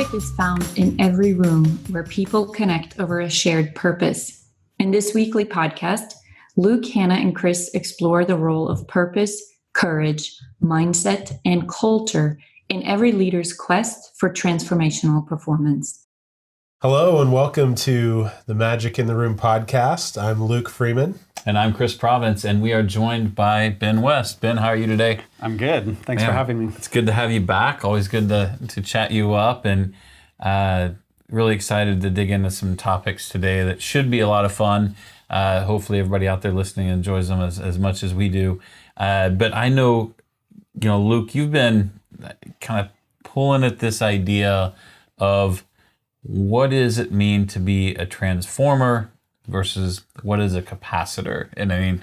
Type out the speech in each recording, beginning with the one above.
Leadership is found in every room where people connect over a shared purpose. In this weekly podcast, Luke, Hannah, and Chris explore the role of purpose, courage, mindset, and culture in every leader's quest for transformational performance. Hello and welcome to the Magic in the Room podcast. I'm Luke Freeman. And I'm Chris Providence, and we are joined by Ben West. Ben, how are you today? I'm good. Thanks for having me. It's good to have you back. Always good to chat you up, and really excited to dig into some topics today that should be a lot of fun. Hopefully everybody out there listening enjoys them as much as we do. But I know, Luke, you've been kind of pulling at this idea of what does it mean to be a transformer versus what is a capacitor. And I mean,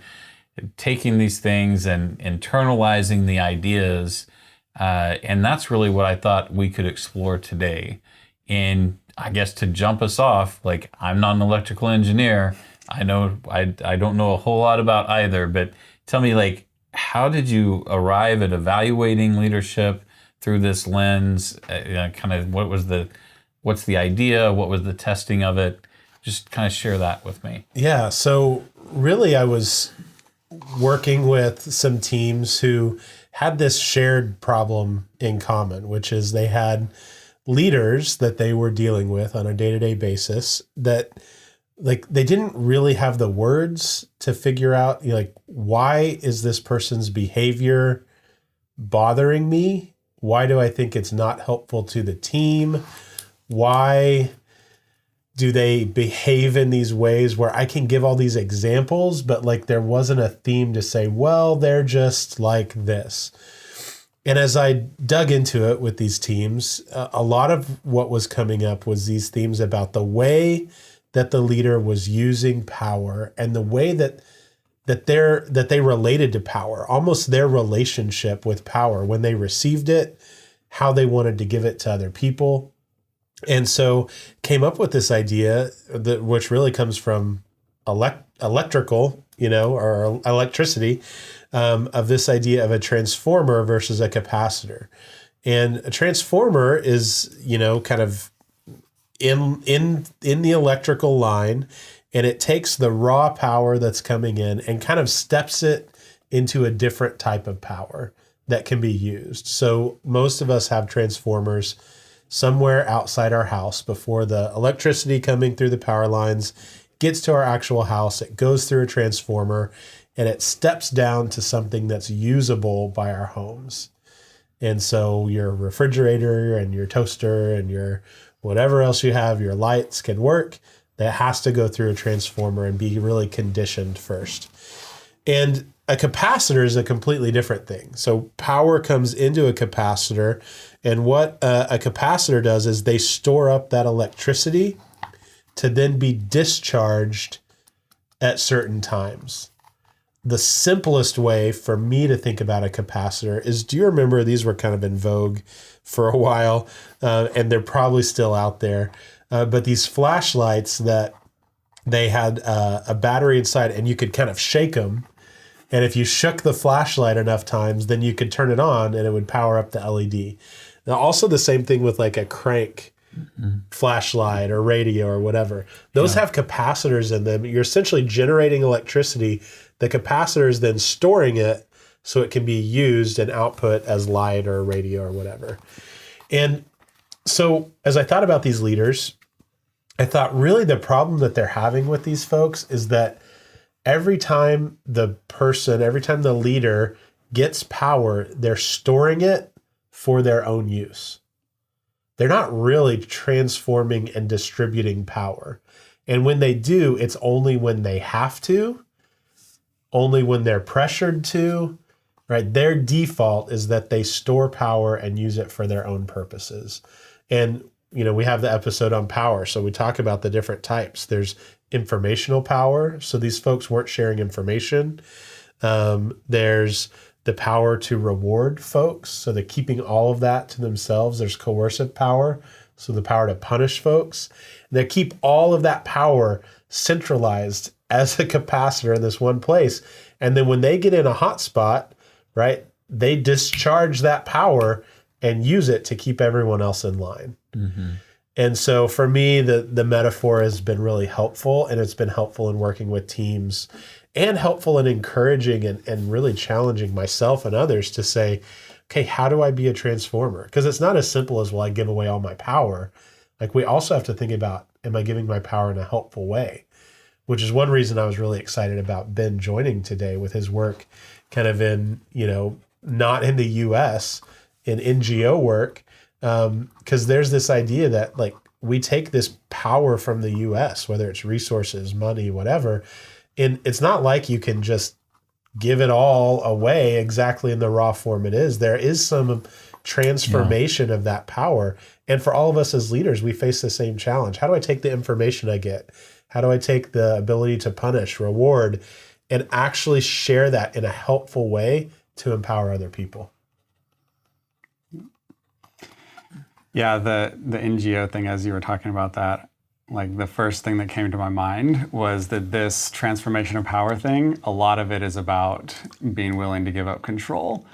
taking these things and internalizing the ideas, and that's really what I thought we could explore today. And I guess to jump us off, like, I'm not an electrical engineer. I don't know a whole lot about either, but tell me, like, how did you arrive at evaluating leadership through this lens? Kind of what's the idea? What was the testing of it? Just kind of share that with me. Yeah, so really I was working with some teams who had this shared problem in common, which is they had leaders that they were dealing with on a day-to-day basis that, like, they didn't really have the words to figure out, why is this person's behavior bothering me? Why do I think it's not helpful to the team? Why do they behave in these ways where I can give all these examples, but there wasn't a theme to say, well, they're just like this. And as I dug into it with these teams, a lot of what was coming up was these themes about the way that the leader was using power and the way that they related to power, almost their relationship with power when they received it, how they wanted to give it to other people. And so came up with this idea which really comes from electrical, or electricity, of this idea of a transformer versus a capacitor. And a transformer is, kind of in the electrical line, and it takes the raw power that's coming in and kind of steps it into a different type of power that can be used. So most of us have transformers somewhere outside our house before the electricity coming through the power lines gets to our actual house. It goes through a transformer and it steps down to something that's usable by our homes. And so your refrigerator and your toaster and your whatever else you have, your lights can work. That has to go through a transformer and be really conditioned first. And a capacitor is a completely different thing. So power comes into a capacitor, and what a capacitor does is they store up that electricity to then be discharged at certain times. The simplest way for me to think about a capacitor is, do you remember these were kind of in vogue for a while, and they're probably still out there, but these flashlights that they had a battery inside and you could kind of shake them. And if you shook the flashlight enough times, then you could turn it on and it would power up the LED. Now, also the same thing with like a crank flashlight or radio or whatever. Those have capacitors in them. You're essentially generating electricity. The capacitor is then storing it so it can be used and output as light or radio or whatever. And so as I thought about these leaders, I thought really the problem that they're having with these folks is that every time the leader gets power, they're storing it for their own use. They're not really transforming and distributing power. And when they do, it's only when they have to, only when they're pressured to, right? Their default is that they store power and use it for their own purposes. And, we have the episode on power. So we talk about the different types. There's informational power. So these folks weren't sharing information. There's the power to reward folks. So they're keeping all of that to themselves. There's coercive power. So the power to punish folks. And they keep all of that power centralized as a capacitor in this one place. And then when they get in a hot spot, right, they discharge that power and use it to keep everyone else in line. And so for me, the metaphor has been really helpful, and it's been helpful in working with teams and helpful in encouraging and really challenging myself and others to say, okay, how do I be a transformer? Because it's not as simple as, well, I give away all my power. Like, we also have to think about, am I giving my power in a helpful way? Which is one reason I was really excited about Ben joining today with his work kind of in, not in the US, in NGO work, because there's this idea that, like, we take this power from the US, whether it's resources, money, whatever, and it's not like you can just give it all away exactly in the raw form it is. There is some transformation of that power. And for all of us as leaders, we face the same challenge. How do I take the information I get? How do I take the ability to punish, reward, and actually share that in a helpful way to empower other people? Yeah, the NGO thing, as you were talking about that, like the first thing that came to my mind was that this transformation of power thing, a lot of it is about being willing to give up control.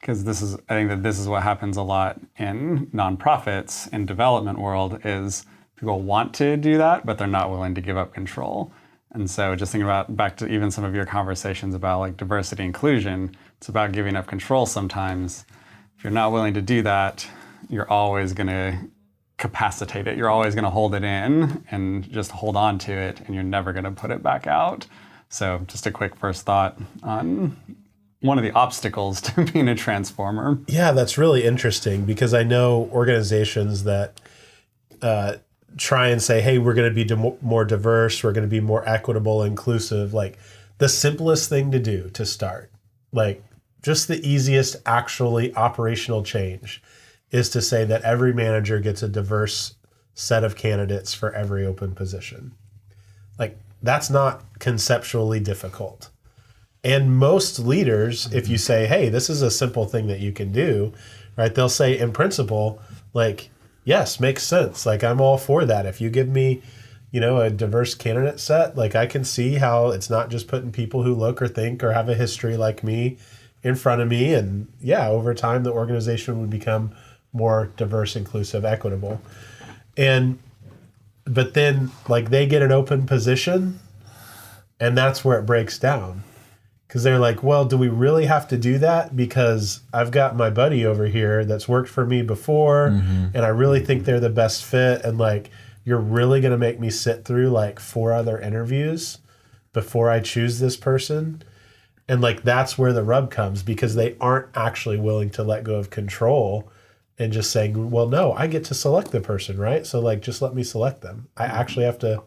Because I think that this is what happens a lot in nonprofits, in development world, is people want to do that, but they're not willing to give up control. And so just thinking about back to even some of your conversations about like diversity inclusion, it's about giving up control sometimes. If you're not willing to do that, you're always going to capacitate it. You're always going to hold it in and just hold on to it, and you're never going to put it back out. So just a quick first thought on one of the obstacles to being a transformer. Yeah, that's really interesting, because I know organizations that try and say, hey, we're going to be more diverse, we're going to be more equitable, inclusive. Like, the simplest thing to do to start, like just the easiest actually operational change, is to say that every manager gets a diverse set of candidates for every open position. Like, that's not conceptually difficult. And most leaders, if you say, hey, this is a simple thing that you can do, right, they'll say, in principle, like, yes, makes sense. Like, I'm all for that. If you give me, a diverse candidate set, like, I can see how it's not just putting people who look or think or have a history like me in front of me. And yeah, over time, the organization would become more diverse, inclusive, equitable. But then, like, they get an open position, and that's where it breaks down. Because they're like, well, do we really have to do that? Because I've got my buddy over here that's worked for me before, and I really think they're the best fit. And, like, you're really going to make me sit through, like, 4 other interviews before I choose this person? And, like, that's where the rub comes, because they aren't actually willing to let go of control and just saying, well, no, I get to select the person, right? So, like, just let me select them. I actually have to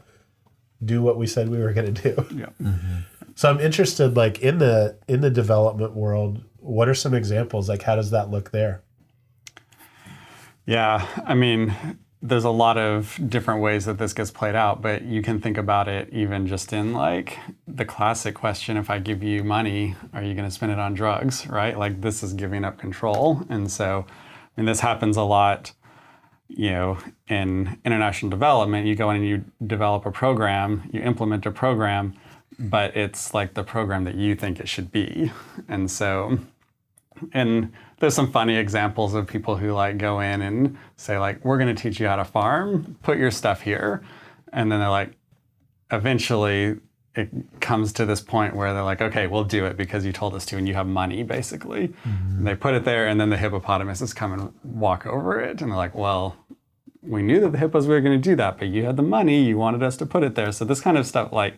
do what we said we were going to do. Yeah. So I'm interested, like, in the development world, what are some examples? Like, how does that look there? Yeah, I mean, there's a lot of different ways that this gets played out, but you can think about it even just in, like, the classic question, if I give you money, are you going to spend it on drugs, right? Like, this is giving up control. And so, I mean, this happens a lot, in international development. You go in and you develop a program, you implement a program, but it's like the program that you think it should be. And so, and there's some funny examples of people who, like, go in and say, like, we're going to teach you how to farm, put your stuff here. And then they're like, eventually it comes to this point where they're like, okay, we'll do it because you told us to and you have money, basically. And they put it there, and then the hippopotamuses come and walk over it. And they're like, well, we knew that the hippos were going to do that, but you had the money, you wanted us to put it there. So this kind of stuff, like,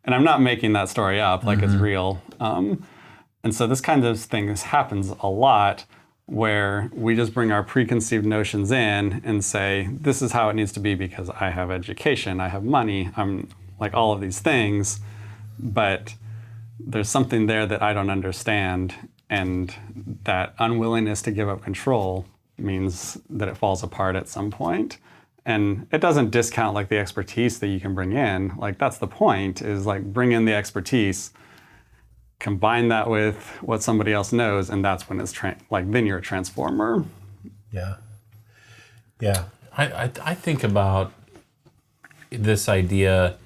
and I'm not making that story up, like, it's real. And so this kind of thing happens a lot, where we just bring our preconceived notions in and say, this is how it needs to be because I have education, I have money, I'm like all of these things, but there's something there that I don't understand, and that unwillingness to give up control means that it falls apart at some point. And it doesn't discount, like, the expertise that you can bring in. Like, that's the point, is, like, bring in the expertise, combine that with what somebody else knows, and that's when it's then you're a transformer. Yeah. Yeah. I think about this idea,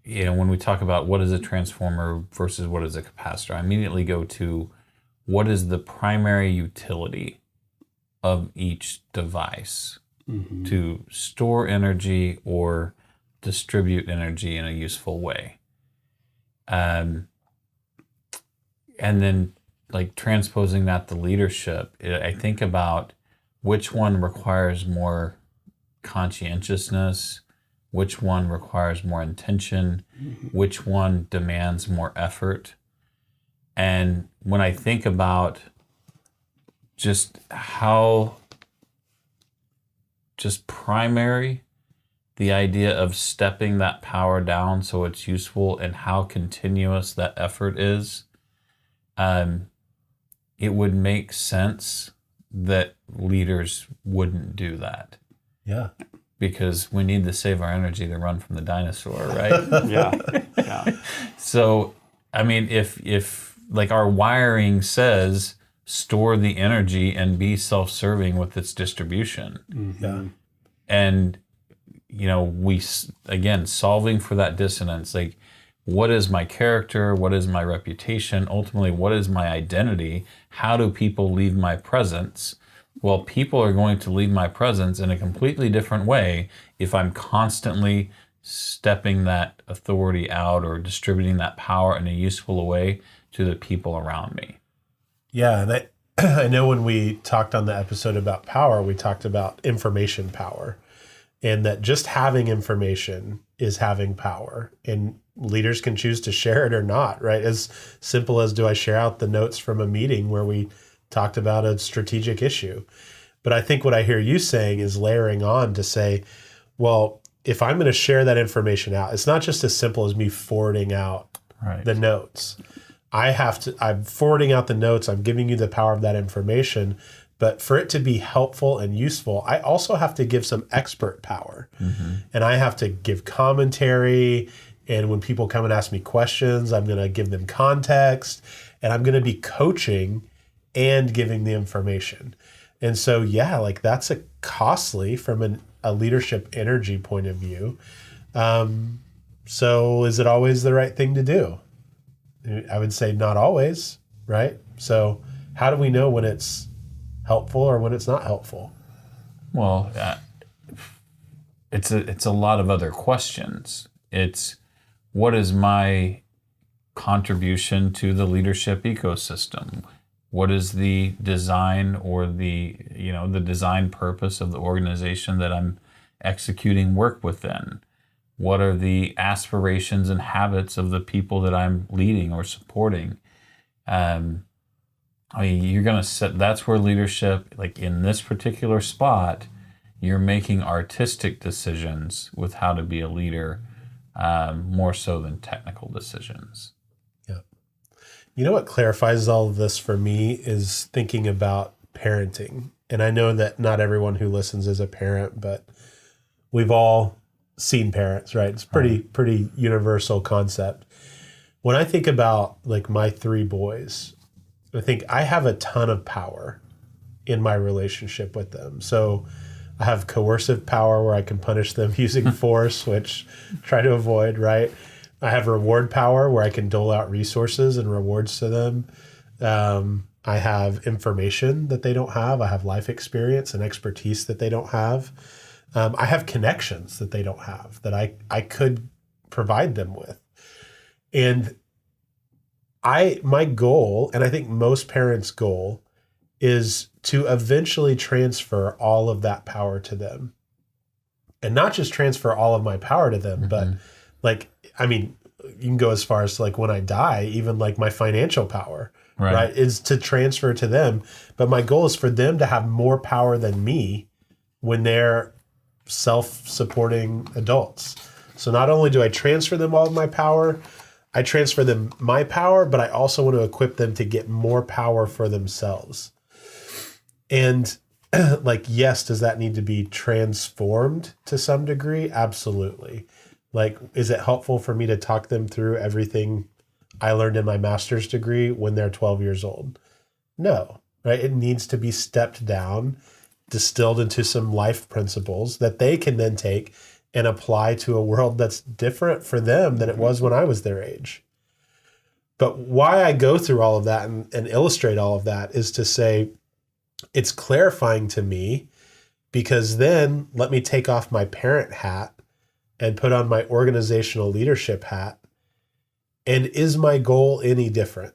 when we talk about what is a transformer versus what is a capacitor, I immediately go to what is the primary utility of each device. to store energy or distribute energy in a useful way. And then like transposing that to leadership, I think about which one requires more conscientiousness, which one requires more intention, which one demands more effort. And when I think about just how just primary the idea of stepping that power down so it's useful and how continuous that effort is, it would make sense that leaders wouldn't do that. Yeah. Because we need to save our energy to run from the dinosaur, right? Yeah. So, I mean, if like our wiring says store the energy and be self-serving with its distribution. Yeah. And, we, again, solving for that dissonance, like what is my character? What is my reputation? Ultimately, what is my identity? How do people leave my presence? Well, people are going to leave my presence in a completely different way if I'm constantly stepping that authority out or distributing that power in a useful way to the people around me. Yeah, and I know when we talked on the episode about power, we talked about information power, and that just having information is having power, and leaders can choose to share it or not, right? As simple as, do I share out the notes from a meeting where we talked about a strategic issue? But I think what I hear you saying is layering on to say, well, if I'm going to share that information out, it's not just as simple as me forwarding out the notes. I'm forwarding out the notes, I'm giving you the power of that information, but for it to be helpful and useful, I also have to give some expert power. And I have to give commentary. And when people come and ask me questions, I'm going to give them context, and I'm going to be coaching and giving the information. And so, yeah, like that's a costly from a leadership energy point of view. So is it always the right thing to do? I would say not always, right? So how do we know when it's helpful or when it's not helpful? Well, it's a lot of other questions. It's what is my contribution to the leadership ecosystem? What is the design or the design purpose of the organization that I'm executing work within? What are the aspirations and habits of the people that I'm leading or supporting? You're going to set, that's where leadership, like in this particular spot, you're making artistic decisions with how to be a leader, more so than technical decisions. Yeah. You know what clarifies all of this for me is thinking about parenting. And I know that not everyone who listens is a parent, but we've all seen parents, right? It's pretty universal concept. When I think about like my 3 boys, I think I have a ton of power in my relationship with them. So I have coercive power where I can punish them using force, which I try to avoid, right? I have reward power where I can dole out resources and rewards to them. I have information that they don't have. I have life experience and expertise that they don't have. I have connections that they don't have that I could provide them with. And my goal, and I think most parents' goal, is to eventually transfer all of that power to them. And not just transfer all of my power to them, but you can go as far as like when I die, even like my financial power, right, is to transfer to them. But my goal is for them to have more power than me when they're self-supporting adults. So not only do I transfer them all of my power, I transfer them my power, but I also want to equip them to get more power for themselves. And yes, does that need to be transformed to some degree? Absolutely. Like, is it helpful for me to talk them through everything I learned in my master's degree when they're 12 years old? No, right? It needs to be stepped down, distilled into some life principles that they can then take and apply to a world that's different for them than it was when I was their age. But why I go through all of that and illustrate all of that is to say, it's clarifying to me because then let me take off my parent hat and put on my organizational leadership hat. And is my goal any different?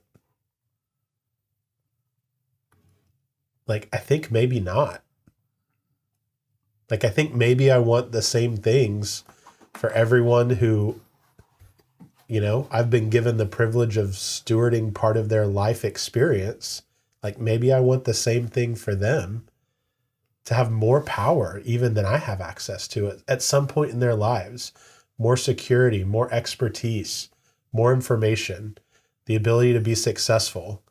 Like, I think maybe not. Like, I think maybe I want the same things for everyone who, I've been given the privilege of stewarding part of their life experience. Like, maybe I want the same thing for them, to have more power even than I have access to it at some point in their lives, more security, more expertise, more information, the ability to be successful.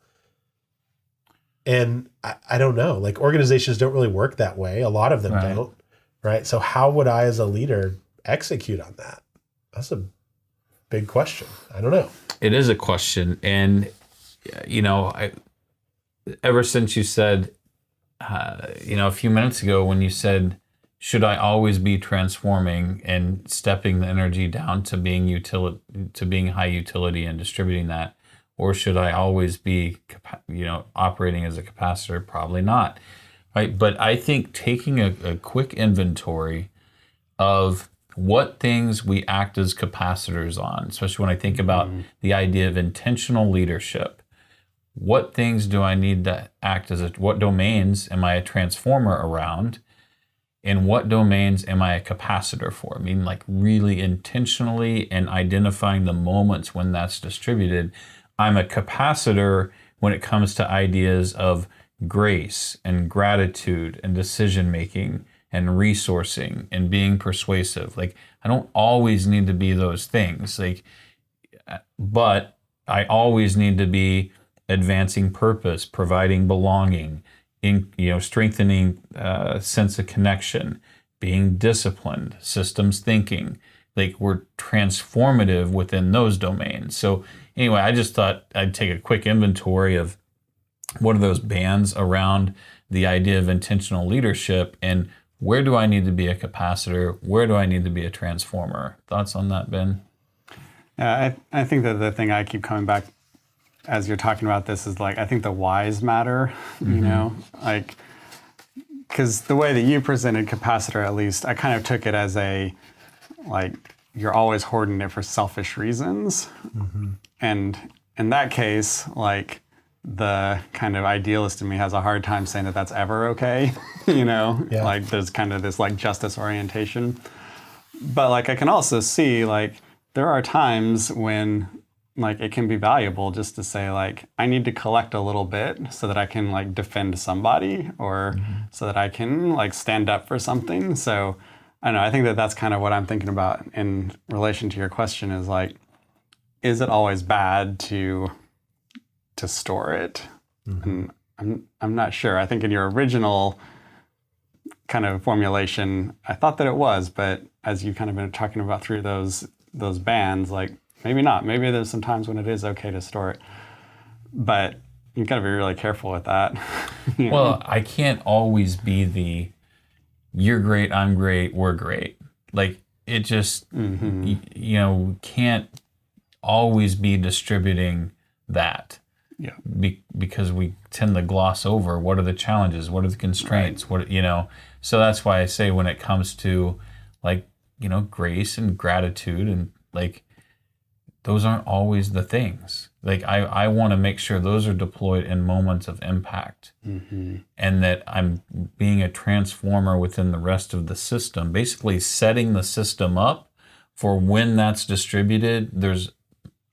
And I don't know, like, organizations don't really work that way. A lot of them don't, right? So how would I as a leader execute on that? That's a big question. I don't know. It is a question. And, ever since you said, a few minutes ago when you said, should I always be transforming and stepping the energy down to being high utility and distributing that, or should I always be, operating as a capacitor? Probably not, right? But I think taking a quick inventory of what things we act as capacitors on, especially when I think about the idea of intentional leadership. What things do I need to act as what domains am I a transformer around? And what domains am I a capacitor for? I mean, like, really intentionally and identifying the moments when that's distributed. I'm a capacitor when it comes to ideas of grace and gratitude and decision-making and resourcing and being persuasive. Like, I don't always need to be those things. But I always need to be advancing purpose, providing belonging, strengthening sense of connection, being disciplined, systems thinking. Like, we're transformative within those domains. So anyway, I just thought I'd take a quick inventory of what are those bands around the idea of intentional leadership, and where do I need to be a capacitor? Where do I need to be a transformer? Thoughts on that, Ben? Yeah, I think that the thing I keep coming back as you're talking about this is, like, I think the whys matter, like, because the way that you presented capacitor, at least, I kind of took it as you're always hoarding it for selfish reasons. And in that case, like, the kind of idealist in me has a hard time saying that that's ever okay, like, there's kind of this, like, justice orientation. But, like, I can also see, like, there are times when, like, it can be valuable just to say, like, I need to collect a little bit so that I can, like, defend somebody, or so that I can, like, stand up for something. So I don't know, I think that that's kind of what I'm thinking about in relation to your question is, like, is it always bad to store it? And I'm not sure. I think in your original kind of formulation, I thought that it was, but as you kind of been talking about through those bands, like, maybe not. Maybe there's some times when it is okay to store it, but you've got to be really careful with that. Well, I can't always be the you're great, I'm great, we're great. Like, it just, can't always be distributing that. Yeah. Because we tend to gloss over what are the challenges, what are the constraints, So that's why I say when it comes to, like, grace and gratitude, and, like, those aren't always the things. Like, I want to make sure those are deployed in moments of impact, and that I'm being a transformer within the rest of the system, basically setting the system up for when that's distributed, there's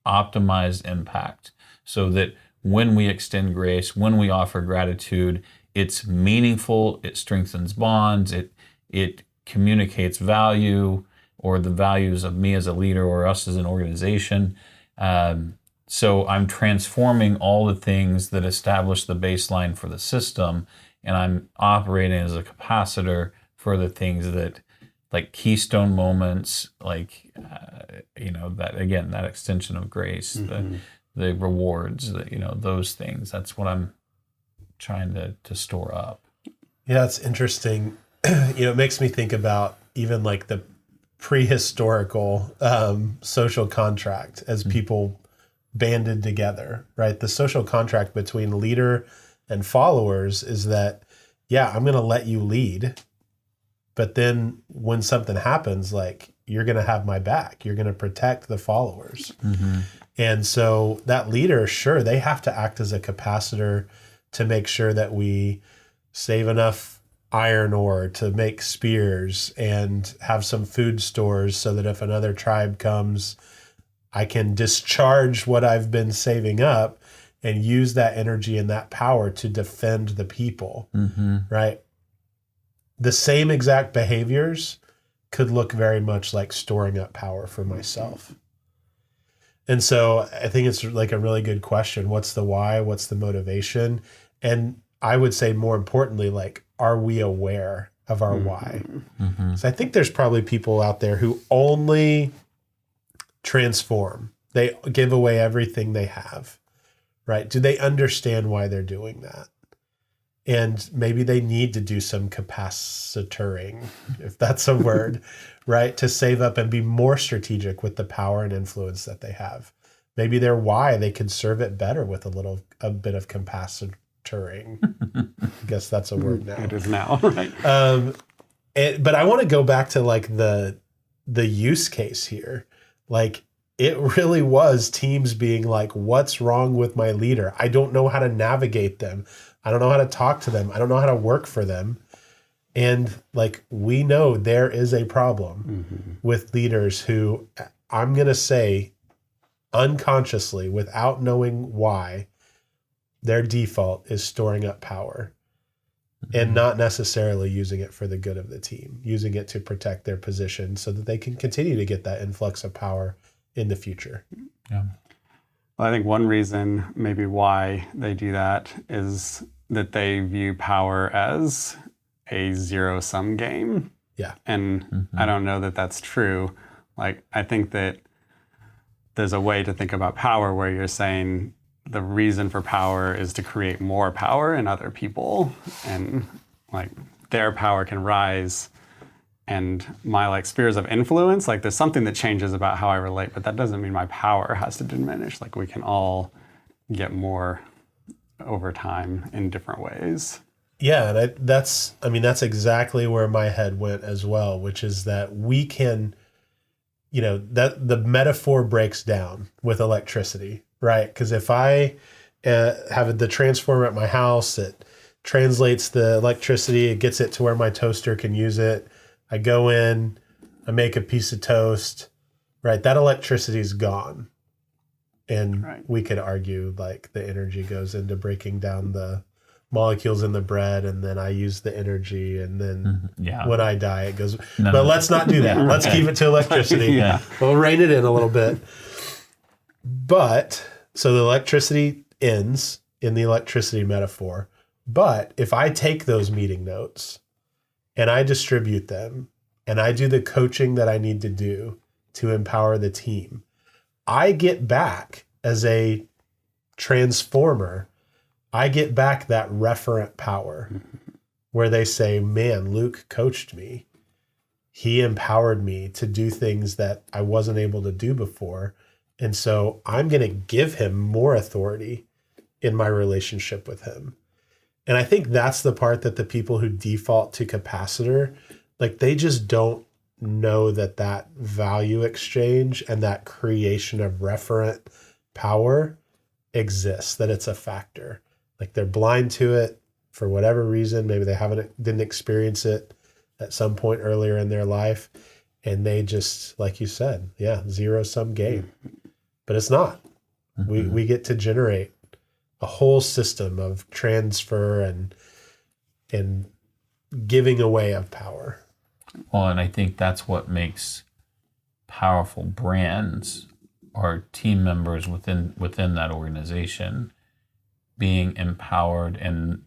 optimized impact, so that when we extend grace, when we offer gratitude, it's meaningful, it strengthens bonds, it communicates value, or the values of me as a leader or us as an organization. So I'm transforming all the things that establish the baseline for the system, and I'm operating as a capacitor for the things that, like, keystone moments, like, that, again, that extension of grace, the rewards, those things. That's what I'm trying to store up. Yeah, it's interesting. It makes me think about even, like, the prehistorical social contract as people banded together, right? The social contract between leader and followers is that, yeah, I'm going to let you lead, But then when something happens, like, you're going to have my back. You're going to protect the followers. And so that leader, sure, they have to act as a capacitor to make sure that we save enough iron ore to make spears and have some food stores so that if another tribe comes, I can discharge what I've been saving up and use that energy and that power to defend the people, right? The same exact behaviors could look very much like storing up power for myself. And so I think it's like a really good question. What's the why? What's the motivation? And I would say more importantly, like, are we aware of our why? So I think there's probably people out there who only transform. They give away everything they have, right? Do they understand why they're doing that? And maybe they need to do some capacitoring, if that's a word, right? To save up and be more strategic with the power and influence that they have. Maybe their why, they could serve it better with a bit of capacitoring. I guess that's a word now. It is now, right? But I want to go back to like the use case here. Like, it really was teams being like, what's wrong with my leader? I don't know how to navigate them. I don't know how to talk to them. I don't know how to work for them. And like, we know there is a problem with leaders who, I'm going to say unconsciously, without knowing why, their default is storing up power and not necessarily using it for the good of the team, using it to protect their position so that they can continue to get that influx of power in the future. Yeah. Well, I think one reason maybe why they do that is that they view power as a zero-sum game. Yeah. And I don't know that that's true. Like, I think that there's a way to think about power where you're saying the reason for power is to create more power in other people, and like their power can rise, and my like spheres of influence, like there's something that changes about how I relate, but that doesn't mean my power has to diminish. Like, we can all get more over time in different ways. Yeah, and that's exactly where my head went as well, which is that we can, that the metaphor breaks down with electricity, right? Because if I have the transformer at my house, it translates the electricity, it gets it to where my toaster can use it. I go in, I make a piece of toast, right? That electricity is gone. And we could argue like the energy goes into breaking down the molecules in the bread, and then I use the energy, and then when I die, it goes. But let's not do that. Let's keep it to electricity. We'll rein it in a little bit. But so the electricity ends in the electricity metaphor. But if I take those meeting notes and I distribute them and I do the coaching that I need to do to empower the team, I get back as a transformer, I get back that referent power where they say, man, Luke coached me. He empowered me to do things that I wasn't able to do before. And so I'm going to give him more authority in my relationship with him. And I think that's the part that the people who default to capacitor, like, they just don't know that value exchange and that creation of referent power exists, that it's a factor. Like, they're blind to it for whatever reason. Maybe they didn't experience it at some point earlier in their life. And they just, like you said, zero-sum game. But it's not. We get to generate a whole system of transfer and giving away of power. Well, and I think that's what makes powerful brands or team members within that organization being empowered, and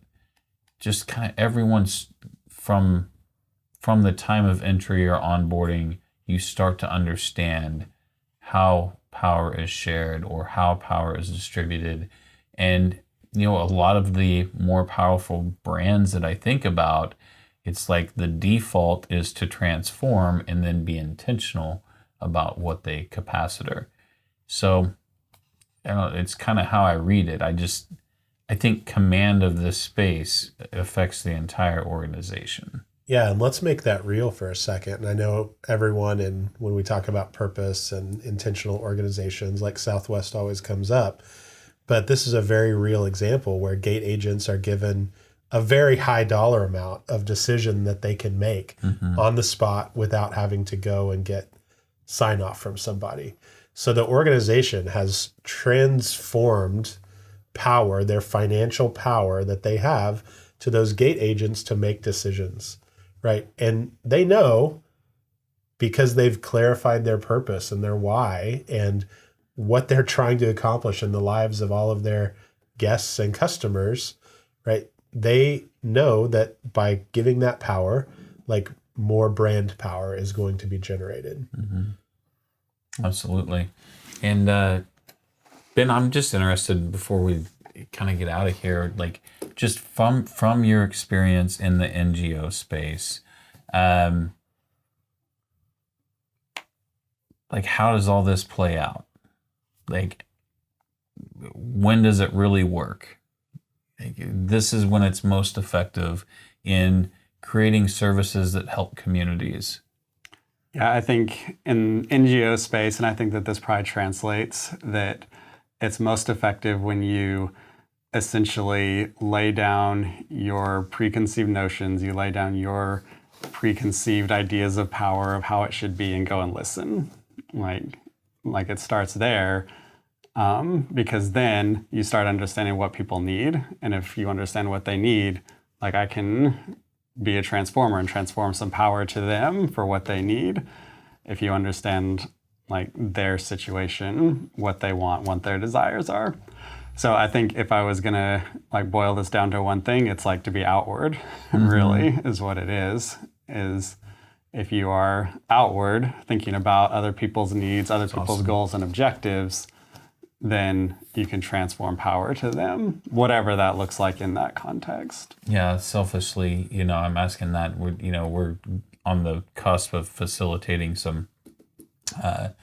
just kind of everyone's from the time of entry or onboarding, you start to understand how power is shared or how power is distributed. And, a lot of the more powerful brands that I think about, it's like the default is to transform and then be intentional about what they capacitor. So, it's kind of how I read it. I think command of this space affects the entire organization. Yeah, and let's make that real for a second. And I know everyone, and when we talk about purpose and intentional organizations, like Southwest always comes up. But this is a very real example where gate agents are given a very high dollar amount of decision that they can make on the spot without having to go and get sign off from somebody. So the organization has transformed power, their financial power that they have, to those gate agents to make decisions, right? And they know, because they've clarified their purpose and their why and what they're trying to accomplish in the lives of all of their guests and customers, right? They know that by giving that power, like, more brand power is going to be generated. Absolutely. And Ben, I'm just interested, before we kind of get out of here, like, just from your experience in the NGO space, like, how does all this play out? Like, when does it really work? Like, this is when it's most effective in creating services that help communities. Yeah, I think in NGO space, and I think that this probably translates, that it's most effective when you essentially lay down your preconceived notions, you lay down your preconceived ideas of power, of how it should be, and go and listen. Like it starts there, because then you start understanding what people need. And if you understand what they need, like, I can be a transformer and transform some power to them for what they need. If you understand, like, their situation, what they want, what their desires are. So I think if I was gonna, like, boil this down to one thing, it's like to be outward, really, is what it is if you are outward, thinking about other people's needs, other people's goals and objectives, then you can transform power to them, whatever that looks like in that context. Yeah, selfishly, I'm asking that. We're on the cusp of facilitating some a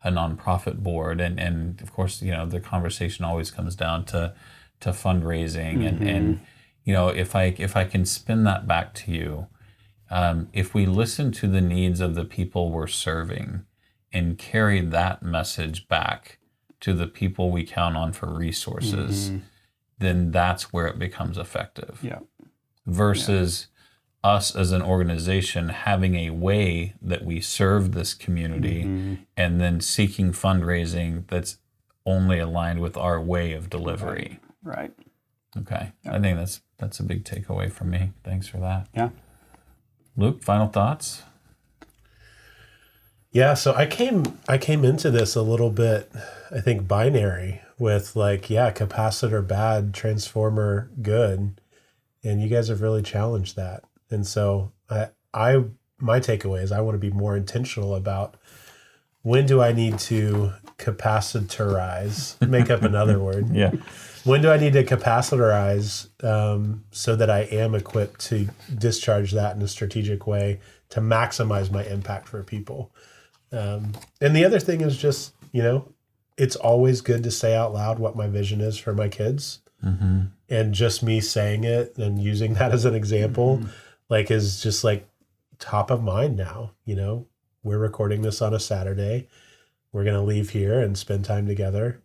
nonprofit board, and of course, the conversation always comes down to fundraising, and if I can spin that back to you, if we listen to the needs of the people we're serving and carry that message back to the people we count on for resources, then that's where it becomes effective. Yeah. Versus us as an organization having a way that we serve this community and then seeking fundraising that's only aligned with our way of delivery. Right. Okay. Yeah. I think that's a big takeaway from me. Thanks for that. Yeah. Luke, final thoughts? Yeah, so I came into this a little bit, I think, binary with, like, capacitor bad, transformer good, and you guys have really challenged that. And so my takeaway is I want to be more intentional about, when do I need to capacitorize, make up another word. Yeah. When do I need to capacitorize so that I am equipped to discharge that in a strategic way to maximize my impact for people? And the other thing is just, it's always good to say out loud what my vision is for my kids. And just me saying it and using that as an example, is just, like, top of mind now. We're recording this on a Saturday. We're going to leave here and spend time together.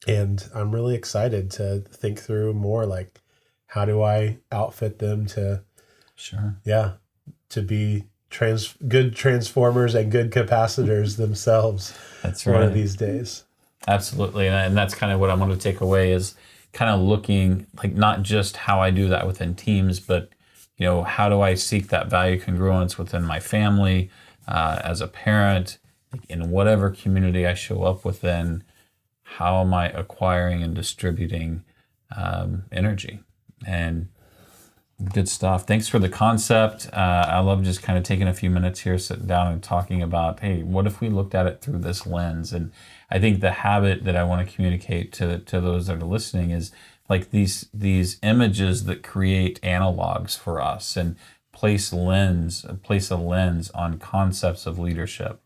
And I'm really excited to think through more, like, how do I outfit them to, to be good transformers and good capacitors themselves. That's right. One of these days. Absolutely. And that's kind of what I want to take away, is kind of looking, like, not just how I do that within teams, but, how do I seek that value congruence within my family, as a parent, in whatever community I show up within. How am I acquiring and distributing energy? And good stuff. Thanks for the concept. I love just kind of taking a few minutes here, sitting down and talking about, hey, what if we looked at it through this lens? And I think the habit that I want to communicate to those that are listening is, like, these images that create analogs for us and place a lens on concepts of leadership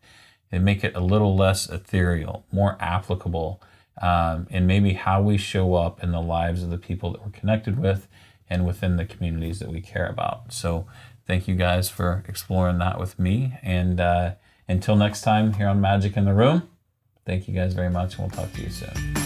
and make it a little less ethereal, more applicable, and maybe how we show up in the lives of the people that we're connected with and within the communities that we care about. So thank you guys for exploring that with me. And until next time here on Magic in the Room, thank you guys very much, and we'll talk to you soon.